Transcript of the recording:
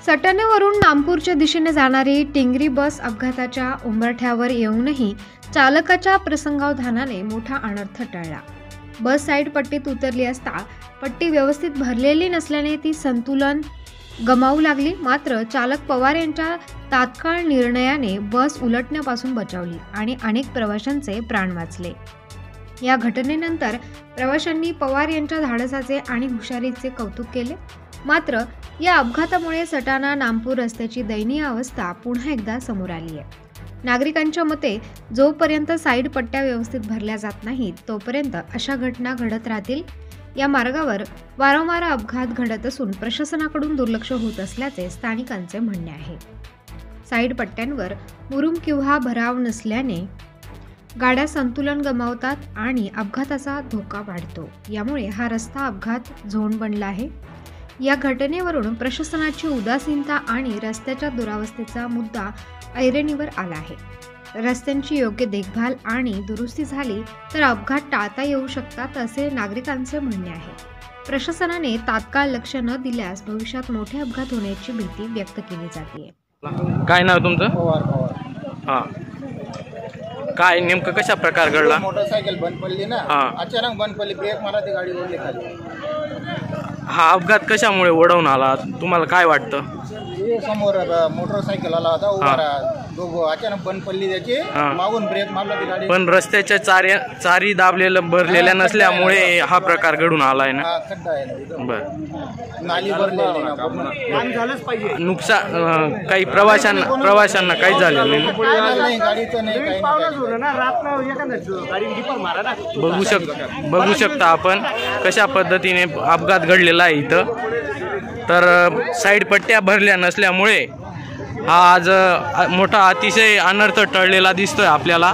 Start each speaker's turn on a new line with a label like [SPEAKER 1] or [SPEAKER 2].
[SPEAKER 1] सटाण्यावरून नामपूरच्या दिशेने जाणारी टिंगरी बस अपघाताच्या उंबरठ्यावर येऊनही चालकाच्या प्रसंगावधानाने मोठा अनर्थ टळला। बस साईड पट्टीत उतरली असता पट्टी व्यवस्थित भरलेली नसल्याने ती संतुलन गमावू लागली। मात्र चालक पवार यांच्या तात्काळ निर्णयाने बस उलटण्यापासून बचावली आणि अनेक प्रवाशांचे प्राण वाचले। या घटनेनंतर प्रवाशांनी पवार यांच्या धाडसाचे आणि हुशारीचे कौतुक केले। मात्र या अपघातामुळे सटाणा नामपूर रस्त्याची दयनीय अवस्था पुन्हा एकदा समोर आली आहे। नागरिकांच्या मते जोपर्यंत साईड पट्ट्या व्यवस्थित भरल्या जात नाहीत तोपर्यंत अशा घटना घडत राहतील। या मार्गावर वारंवार अपघात घडत असून प्रशासनाकडून दुर्लक्ष होत असल्याचे स्थानिकांचे म्हणणे आहे। साईड पट्ट्यांवर मुरुम किंवा भराव नसल्याने गाड्या संतुलन गमावतात आणि अपघाताचा धोका वाढतो। यामुळे हा रस्ता अपघात झोन बनला आहे। या घटनेवरून प्रशासनाची उदासीनता आणि रस्त्याच्या दुरावस्थेचा मुद्दा ऐरणीवर आला आहे। रस्त्यांची योग्य देखभाल आणि दुरुस्ती झाली तर अपघात टाळता येऊ शकतात असे नागरिकांचे म्हणणे आहे। प्रशासनाने तात्काळ लक्ष न दिल्यास भविष्यात मोठे अपघात होण्याची भीती व्यक्त केली जाते।
[SPEAKER 2] काय नाव तुमचं?
[SPEAKER 3] पवार।
[SPEAKER 2] हां, काय नेमकं कशा प्रकार घडला?
[SPEAKER 3] मोटरसायकल बंद पडली ना, अचानक बंद पडली, ब्रेक मारा ती गाडी ओढली खाली।
[SPEAKER 2] हा अपघात कशामुळे ओढवून आला तुम्हाला काय वाटतं?
[SPEAKER 3] समोर मोटरसायकल आला होता उभा दोघं, अचानक बंद पडली त्याची, मागून ब्रेक मारला ती गाडी। पण
[SPEAKER 2] रस्त्याच्या चारी दाबलेलं भरलेल्या नसल्यामुळे हा प्रकार घडून आलाय ना?
[SPEAKER 3] खड्डा आहे,
[SPEAKER 2] बर,
[SPEAKER 3] नाली भरलेली ना, काम झालंच पाहिजे।
[SPEAKER 2] नुकसान काही प्रवाशांना काही झालं
[SPEAKER 3] नाही, गाडीचं नाही, काही
[SPEAKER 2] बघू शकता आपण कशा पद्धतीने अपघात घडलेला आहे इथं। तर साईड पट्ट्या भरल्या नसल्यामुळे हा आज मोठा अतिशय अनर्थ टळलेला दिसतोय आपल्याला।